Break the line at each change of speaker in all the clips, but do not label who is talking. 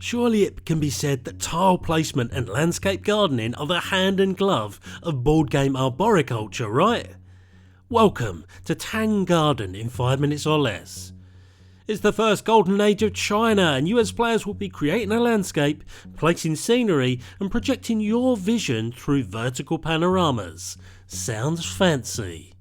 Surely it can be said that tile placement and landscape gardening are the hand and glove of board game arboriculture, right? Welcome to Tang Garden in 5 minutes or less. It's the first golden age of China, and you as players will be creating a landscape, placing scenery and projecting your vision through vertical panoramas. Sounds fancy.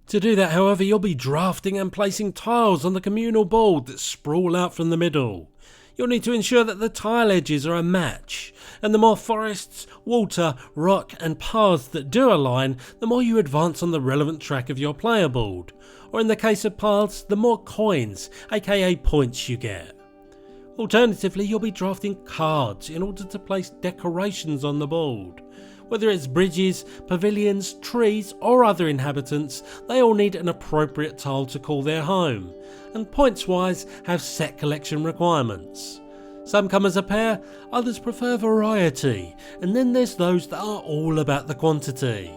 To do that, however, you'll be drafting and placing tiles on the communal board that sprawl out from the middle. You'll need to ensure that the tile edges are a match, and the more forests, water, rock and paths that do align, the more you advance on the relevant track of your player board, or in the case of paths, the more coins, aka points you get. Alternatively, you'll be drafting cards in order to place decorations on the board. Whether it's bridges, pavilions, trees or other inhabitants, they all need an appropriate tile to call their home, and points wise have set collection requirements. Some come as a pair, others prefer variety, and then there's those that are all about the quantity.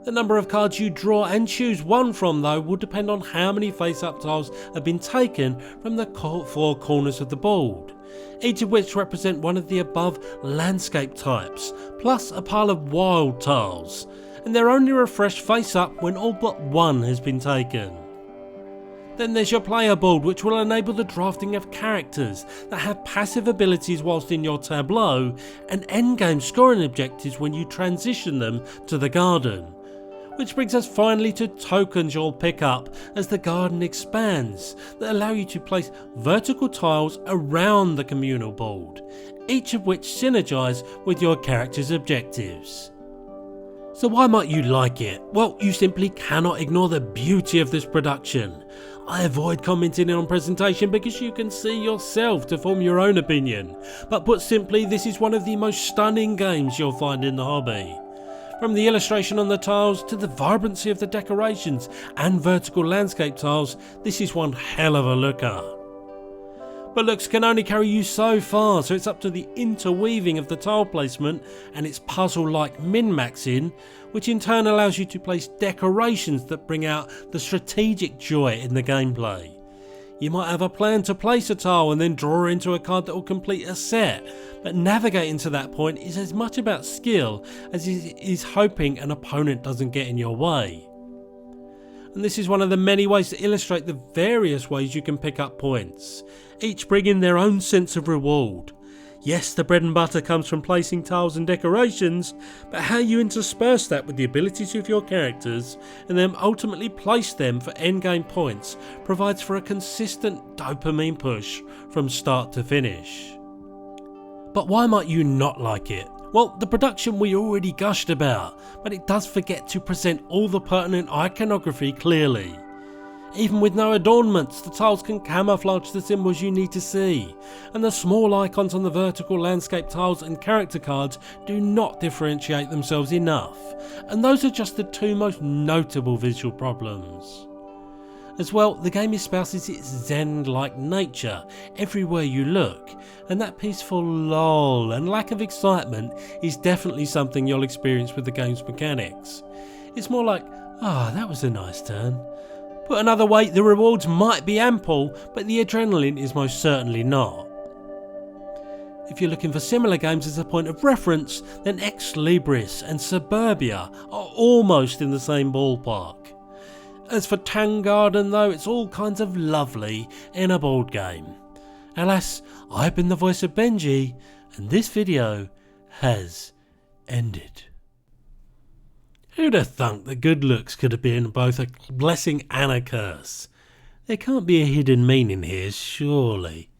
The number of cards you draw and choose one from though will depend on how many face-up tiles have been taken from the four corners of the board, each of which represent one of the above landscape types, plus a pile of wild tiles, and they're only refreshed face-up when all but one has been taken. Then there's your player board, which will enable the drafting of characters that have passive abilities whilst in your tableau, and endgame scoring objectives when you transition them to the garden. Which brings us finally to tokens you'll pick up as the garden expands, that allow you to place vertical tiles around the communal board, each of which synergise with your character's objectives. So why might you like it? Well, you simply cannot ignore the beauty of this production. I avoid commenting on presentation because you can see yourself to form your own opinion, but put simply, this is one of the most stunning games you'll find in the hobby. From the illustration on the tiles to the vibrancy of the decorations and vertical landscape tiles, this is one hell of a looker. But looks can only carry you so far, so it's up to the interweaving of the tile placement and its puzzle-like min-maxing, which in turn allows you to place decorations that bring out the strategic joy in the gameplay. You might have a plan to place a tile and then draw into a card that will complete a set, but navigating to that point is as much about skill as it is hoping an opponent doesn't get in your way. And this is one of the many ways to illustrate the various ways you can pick up points, each bringing their own sense of reward. Yes, the bread and butter comes from placing tiles and decorations, but how you intersperse that with the abilities of your characters and then ultimately place them for endgame points provides for a consistent dopamine push from start to finish. But why might you not like it? Well, the production we already gushed about, but it does forget to present all the pertinent iconography clearly. Even with no adornments, the tiles can camouflage the symbols you need to see, and the small icons on the vertical landscape tiles and character cards do not differentiate themselves enough, and those are just the two most notable visual problems. As well, the game espouses its zen-like nature everywhere you look, and that peaceful lull and lack of excitement is definitely something you'll experience with the game's mechanics. It's more like, that was a nice turn. Put another way, the rewards might be ample, but the adrenaline is most certainly not. If you're looking for similar games as a point of reference, then Ex Libris and Suburbia are almost in the same ballpark. As for Tang Garden though, it's all kinds of lovely in a board game. Alas, I've been the voice of Benji, and this video has ended. Who'd have thunk that good looks could have been both a blessing and a curse? There can't be a hidden meaning here, surely.